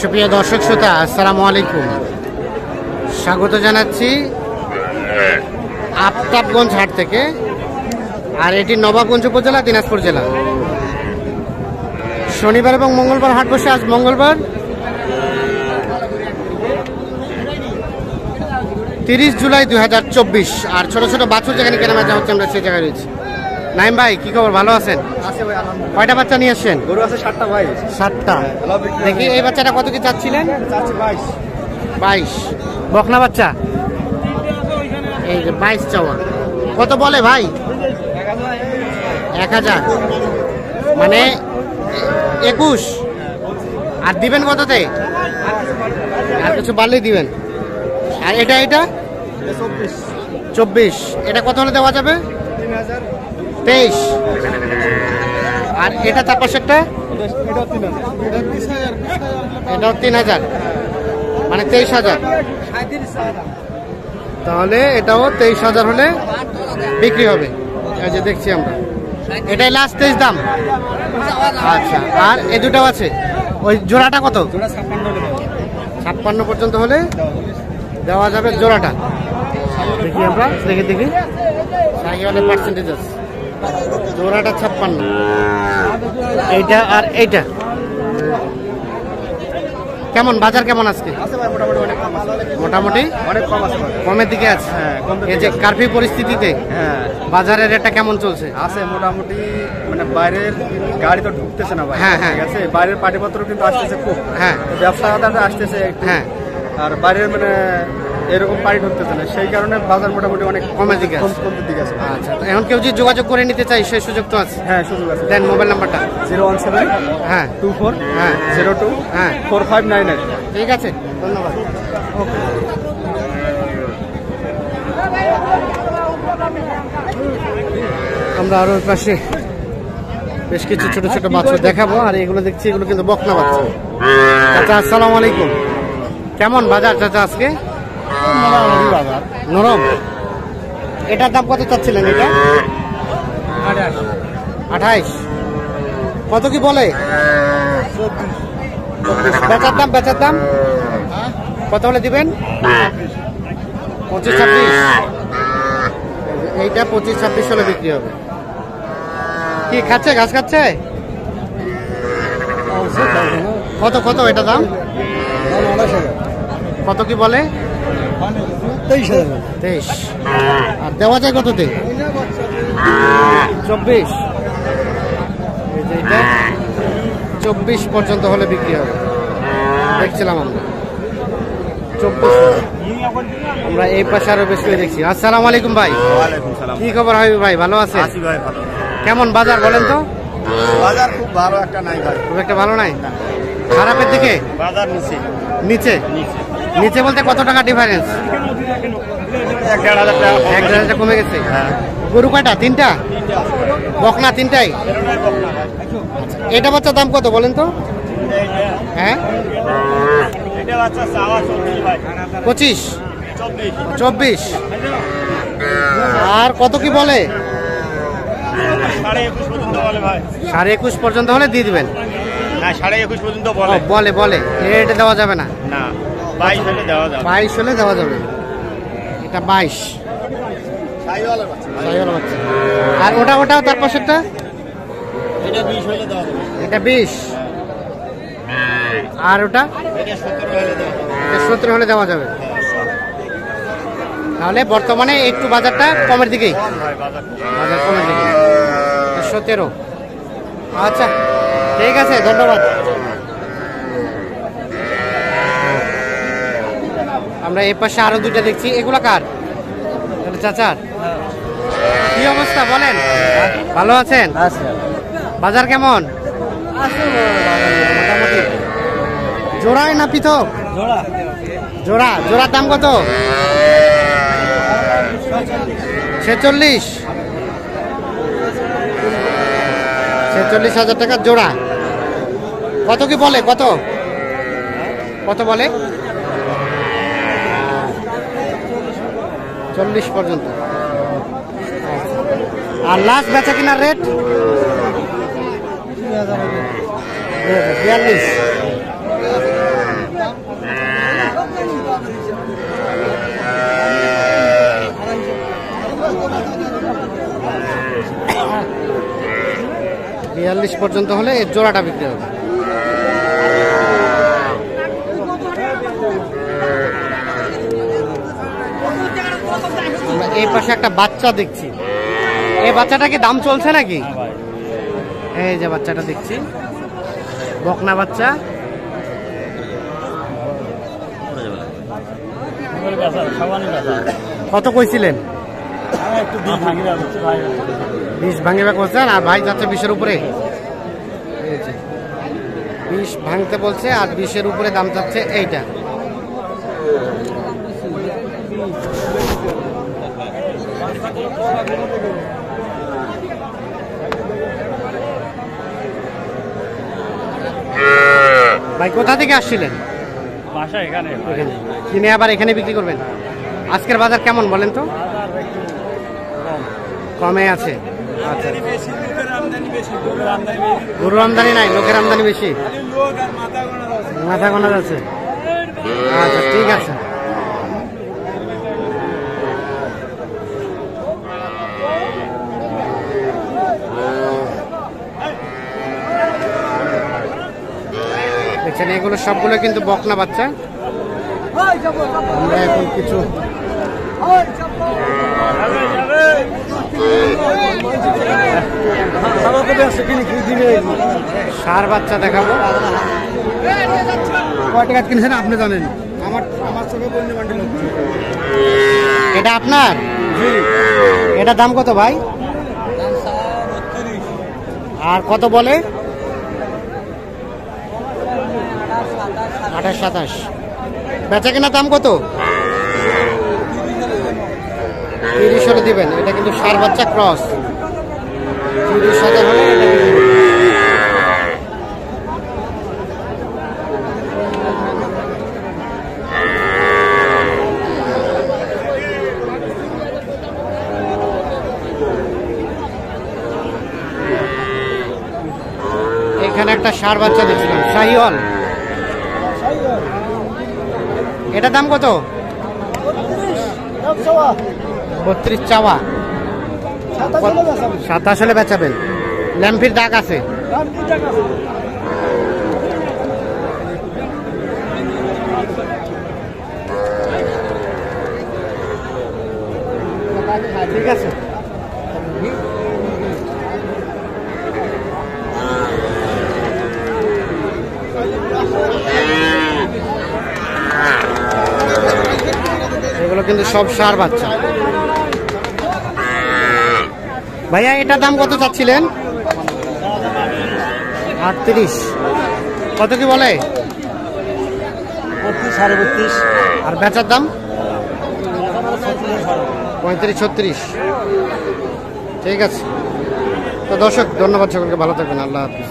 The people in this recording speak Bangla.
সুপ্রিয় দর্শক শ্রোতা, আসসালামু আলাইকুম। স্বাগত জানাচ্ছি আফতাবগঞ্জ হাট থেকে। আর এটি নবাবগঞ্জ উপজেলা, দিনাজপুর জেলা। শনিবার এবং মঙ্গলবার হাট বসে। আজ মঙ্গলবার 30 জুলাই 2024। আর ছোট ছোট বাছুর যেখানে কেনাবেচা হচ্ছে আমরা সেই জায়গায় রয়েছি। নাইম ভাই, কি খবর? ভালো আছেন? কয়টা বাচ্চা নিয়ে আসছেন? গরু আছে 7টা ভাই। 7টা। দেখি এই বাচ্চাটা কত কি চাচ্ছিলেন? 22। বকনা বাচ্চা, এই যে 22 চাওয়া। কত বলে ভাই? 1000, মানে 21। আর দিবেন কততে? আর কিছু বাড়লেই দিবেন। আর এটা 24। এটা কত হলে দেওয়া যাবে? 23। আর এটা তার পাশেরটা? এটাও 3000, মানে 23000। তাহলে এটাও 23000 হলে বিক্রি হবে। এই যে দেখছি আমরা, এটাই লাস্ট 23 দাম। আচ্ছা, আর এই দুটাও আছে। ওই জোড়াটা কত? 56 পর্যন্ত হলে দেওয়া যাবে জোড়াটা। দেখি আমরা, দেখি সাইকেলের পার্সেন্টেজ আছে। জোড়াটা 56, এইটা আর এইটা। কেমন বাজার, কেমন আজকে? মোটামুটি অনেক কম আছে, কমের দিকে আছে। এই যে কারফিউ পরিস্থিতিতে বাজারের রেটটা কেমন চলছে? আছে মোটামুটি, মানে বাইরের গাড়ি তো ঢুকতেছে না ভাই। হ্যাঁ, ঠিক আছে, বাইরের পাটিপত্র কিন্তু আসতেছে খুব। হ্যাঁ, ব্যবসাদাররা আসতেছে একটু। হ্যাঁ, আর বাইরের মানে এরকম পাড়ি ঢুকতেছে না, সেই কারণে বাজার মোটামুটি অনেক কমের দিকে আছে। কমের দিকে আছে। আচ্ছা, তো এখন কেউ যদি যোগাযোগ করে নিতে চাই সেই সুযোগ তো আছে? হ্যাঁ, সুযোগ আছে। দেন মোবাইল নাম্বারটা। 017 হ্যাঁ 24 হ্যাঁ 02 হ্যাঁ 4599। ঠিক আছে, ধন্যবাদ। ওকে, আমরা আরো পাশে বেশ কিছু ছোট ছোট বাচ্চা দেখাবো। আর এগুলো দেখছি, এগুলো কিন্তু বকনা বাচ্চা। চাচা আসসালামু আলাইকুম। কেমন বাজার চাচা আজকে? নরম। এটার দাম কত চাচ্ছিলেন? এটা 28। কত কি বলে? বেচার দাম কত হলে দিবেন? 25-26। এইটা 25-26 হলে বিক্রি হবে। কি খাচ্ছে? ঘাস খাচ্ছে? কত এটা দাম? কত কি বলে? 23। আর দেওয়া যায় কততে? 24। 24 পর্যন্ত হলে বিক্রি হবে। দেখছিলাম আমরা 24। আমরা এই পাশে আরো বেশ করে দেখছি। আসসালামু আলাইকুম ভাই। কি খবর হাবিব ভাই? ভালো আছে? কেমন বাজার বলেন তো? বাজার খুব ভালো একটা নাই ভাই, খুব একটা ভালো নাই, খারাপের দিকে। বাজার নিচে নিচে বলতে কত টাকা ডিফারেন্স? 1,500 টাকা। 1,500 কমে গেছে। গরু কয়টা? 3টা। বকনা 3টাই। এটা বাচ্চার দাম কত বলেন তো? হ্যাঁ, 25, 24। আর কত কি বলে? 21.5 পর্যন্ত হলে দিয়ে দিবেন। 21.5 পর্যন্ত বলে এটা দেওয়া যাবে না। 22 হলে দেওয়া যাবে। 22 হলে দেওয়া যাবে। এটা 22। আর ওটাও তার পাশেরটা? এটা 20 হলে দেওয়া যাবে। এটা 20। আর ওটা? এটা 17 হলে দেওয়া যাবে। 17 হলে দেওয়া যাবে। তাহলে বর্তমানে একটু বাজারটা কমের দিকেই। বাজার কমের দিকে 17। আচ্ছা, ঠিক আছে, ধন্যবাদ। আমরা এই পাশে আরো দুইটা দেখছি। এগুলা কার? চাচার। কি অবস্থা বলেন? ভালো আছেন? বাজার কেমন? মোটামুটি। জোড়ায় না পৃথক? জোড়ার দাম কত? 46,000 টাকা জোড়া। কত কি বলে? কত বলে? 40 পর্যন্ত। আর লাস্ট বেচা কিনার রেট 42। 42 পর্যন্ত হলে এর জোড়াটা বিক্রি হবে। আমরা এই পাশে একটা বাচ্চা দেখছি, এই বাচ্চাটা কি দাম চলছে নাকি? এই যে বাচ্চাটা দেখছি, বকনা বাচ্চা। কত কইছিলেন? 20 ভাঙিবা করছেন, আর ভাই যাচ্ছে 20-এর উপরে। 20 ভাঙতে বলছে, আর 20-এর উপরে দাম যাচ্ছে এইটা। ভাই কোথা থেকে আসছিলেন? বাসা এখানে। কিনে আবার এখানে বিক্রি করবেন? আজকের বাজার কেমন বলেন তো? কমে আছে। আচ্ছা, গরুর আমদানি নাই, লোকের আমদানি বেশি, মাথা গোনা যাচ্ছে। আচ্ছা ঠিক আছে। দেখছেন এগুলো সবগুলো কিন্তু বকনা বাচ্চা। আমরা এখন কিছু ষাঁড় বাচ্চা দেখাবো। কয় টাকা কিনেছেন আপনি জানেন? আমার চোখে এটা আপনার? এটা দাম কত ভাই? আর কত বলে? 28-27। বেচা কেনা দাম কত? 30 হলে দিবেন। এটা কিন্তু ষাঁড় বাচ্চা ক্রস। 30,000 হলে এটা দিবেন। এখানে একটা ষাঁড় বাচ্চা দেখছিলাম, শাহিওয়াল। এটা দাম কত? 32 চাওয়া, 27 হলে বেচাবেন। ল্যাম্পির দাগ আছে। ঠিক আছে। এগুলো কিন্তু সব ষাঁড় বাচ্চা। ভাইয়া এটার দাম কত চাচ্ছিলেন? 38। কত কি বলে? 32-36। আর বেচার দাম 35-36। ঠিক আছে। তো দর্শক ধন্যবাদ সকলকে, ভালো থাকবেন, আল্লাহ হাফিজ।